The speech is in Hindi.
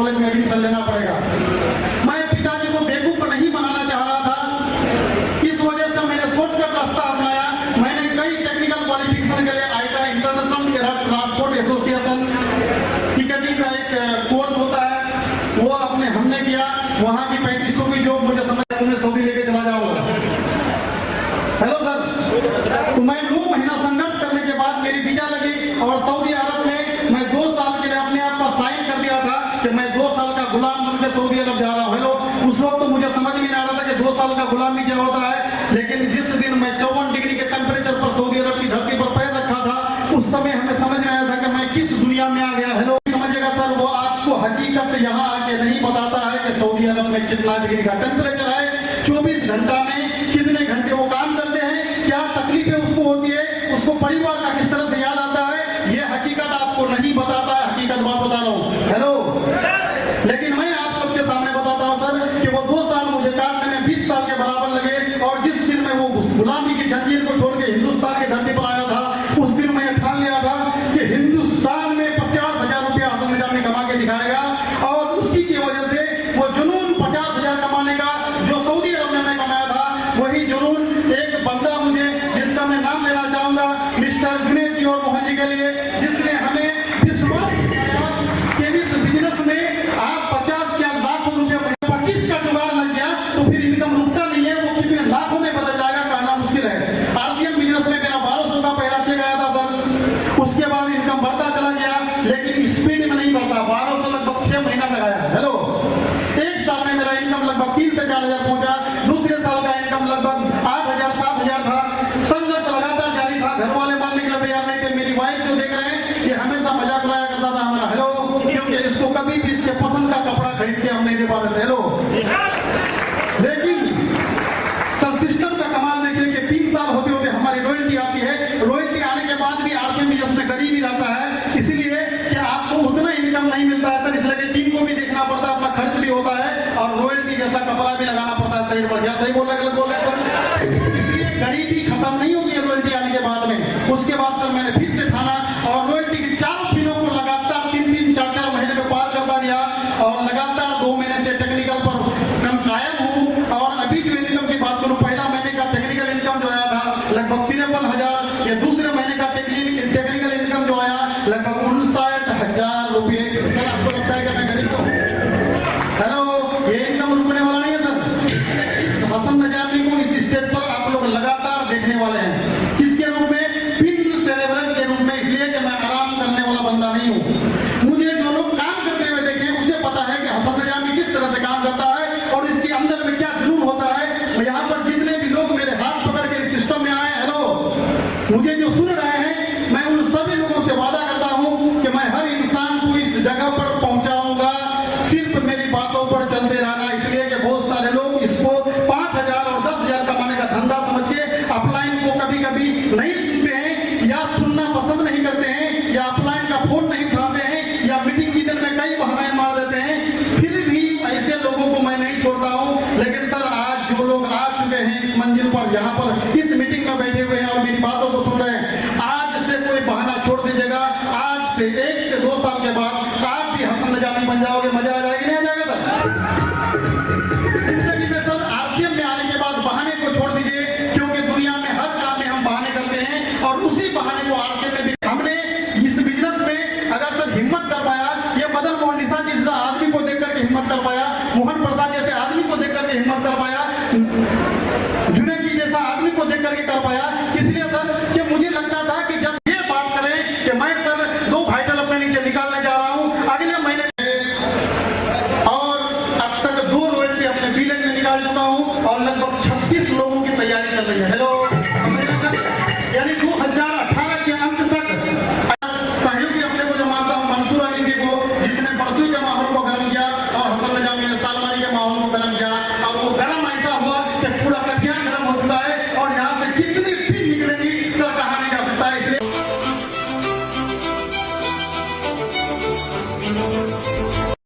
कॉलेज में एडमिशन लेना पड़ेगा। मैं पिताजी को बेवकूफ नहीं बनाना चाह रहा था, इस वजह से मैंने शॉर्टकट रास्ता अपनाया। मैंने कई टेक्निकल क्वालिफिकेशन के लिए IATA international air transport association ticketing का एक कोर्स होता है, वो अपने हमने किया। वहाँ की 3500 की जॉब मुझे समझ मैं सऊदी लेके चला जाऊंगा। हेलो सर, तो मैं 2 महीना संघर्ष करने के बाद मेरी वीजा लगी और सऊदी अरब में मैं 2 साल के लिए अपने आप का साइन कर दिया था कि मैं 2 साल का गुलाम बनकर सऊदी अरब जा रहा हूँ। हेलो, उस वक्त तो मुझे समझ में नहीं आ रहा था कि 2 साल का गुलामी क्या होता है, लेकिन जिस दिन मैं 54 डिग्री के टेम्परेचर पर सऊदी अरब की धरती पर पैर रखा था, उस समय हमें समझ में आया था कि मैं किस दुनिया में आ गया। हेलो, समझिएगा सर, वो आपको हकीकत यहाँ आके नहीं बताता है कि सऊदी अरब में कितना डिग्री का टेम्परेचर है, 24 घंटा में कितने घंटे वो काम करते हैं, क्या तकलीफें उसको होती है, उसको परिवार का किस तरह से याद आता है, ये हकीकत आपको नहीं बताता है। हकीकत बात बता रहा हूँ। हेलो, लेकिन मैं आप सबके सामने बताता हूँ सर कि वो 2 साल मुझे काटने में 20 साल के बराबर लगे, और जिस दिन मैं वो गुलामी की जंजीर को छोड़ के हिंदुस्तान की धरती पर आया था, उस दिन मैं ठान लिया था कि हिंदुस्तान में 50,000 रुपया हसन निजामी कमा के दिखाएगा। और उसी की वजह से वो जुनून 50,000 कमाने का जो सऊदी अरब में मैं कमाया था, वही जुनून एक बंदा मुझे, जिसका मैं नाम लेना चाहूंगा, मिस्टर जुनेद जी और मोहन जी के लिए, जिसने हमें विश्वास दिलाया कि इस बिजनेस में आप 50 क्या लाखों रुपया 25 का जुगाड़ लग गया तो फिर इनकम रुकता नहीं है, वो कितने लाखों में बदल जाएगा कहना मुश्किल है। आरसीएम बिजनेस में मेरा 1200 का पहला चेक आया था सर, उसके बाद इनकम बढ़ता चला गया, लेकिन स्पीड में नहीं बढ़ता। 1200 लगभग 6 महीना में आया। हेलो, 1 साल में मेरा इनकम लगभग 3 से 4,000 पहुंचा, दूसरे साल का इनकम लगभग 8,000 7,000 था। संघर्ष लगातार जारी था, घर वाले मानने के लिए तैयार नहीं थे। मेरी वाइफ जो देख रहे हैं, ये हमेशा मजाक उड़ाया करता था हमारा। हेलो, क्योंकि इसको कभी भी इसके पसंद का कपड़ा खरीद के हम नहीं दे पाते थे। हेलो, लेकिन सर सिस्टम का कमाल देखिए कि 3 साल होते होते हमारी रॉयल्टी आती है। रॉयल्टी आने के बाद भी आरसीएम बिजनेस में गरीब ही रहता है, इसलिए कि आपको उतना इनकम नहीं मिलता है सर, इसलिए टीम को भी देखना पड़ता है, अपना खर्च भी होता है और रॉयल्टी जैसा कपड़ा भी लगाना पड़ता है शरीर पर। क्या सही बोल रहे हैं, गलत बोल रहे हैं सर? इसलिए गरीबी खत्म नहीं होगी रॉयल्टी आने के बाद में। उसके बाद सर मैंने फिर से ठाना और रॉयल्टी की 4 पिनों को लगातार 3-3 4-4 महीने में पार करता गया और लगातार 2 महीने से टेक्निकल पर कम कायम हूँ। और अभी जो इनकम की बात करूँ, पहला महीने का टेक्निकल इनकम जो आया था लगभग 53,000, ये दूसरे महीने का टेक्निकल इनकम जो आया लगभग 59,000 रुपये। सर आपको लगता है कि मैं गरीब हूँ? हेलो, ये इनकम रुकने वाला नहीं है सर। हसन निजामी को इस स्टेज पर आप लोग लगातार देखने वाले हैं। किसके रूप में? पिन सेलिब्रेट के रूप में, इसलिए कि मैं आराम करने वाला बंदा नहीं हूँ। मुझे जो लोग काम करते हुए देखे उसे पता है कि हसन निजामी किस तरह से काम करता है और इसके अंदर में क्या जुनून होता है। यहाँ पर जितने भी लोग मेरे हाथ पकड़ के इस सिस्टम में आए, हेलो, मुझे जो सुन रहे हैं, मैं उन सभी लोगों से वादा करता हूँ कि मैं हर इंसान को इस जगह पर पहुंचाऊंगा, सिर्फ मेरी बातों पर चलते रहना। इसलिए कि बहुत सारे लोग इसको 5,000 और 10,000 कमाने का धंधा समझ के अपलाइन को कभी कभी नहीं सुनते हैं या सुनना पसंद नहीं करते हैं या अपलाइन का फोन नहीं उठाते हैं या मीटिंग के दिन में कई बहाने मार देते हैं। फिर भी ऐसे लोगों को मैं नहीं छोड़ता हूँ। लेकिन सर आज जो लोग आ चुके हैं इस मंजिल पर, यहाँ पर इस मीटिंग में बैठे हुए हैं और मेरी बातों को सुन रहे हैं, आज से कोई बहाना छोड़ दीजिएगा। आज से 1 से 2 साल के बाद आप भी हसन निजामी बन जाओगे। मजा आ जाएगी, नहीं आ जाएगा सर? जिंदगी में सर आरसीएम में आने के बाद बहाने को छोड़ दीजिए, क्योंकि दुनिया में हर काम में हम बहाने करते हैं और उसी बहाने को आरसीएम में भी हमने इस बिजनेस में अगर सर हिम्मत कर पाया, ये मदन मोहन निशा जैसा आदमी को देख करके हिम्मत कर पाया, मोहन प्रसाद जैसे आदमी को देख करके हिम्मत कर पाया,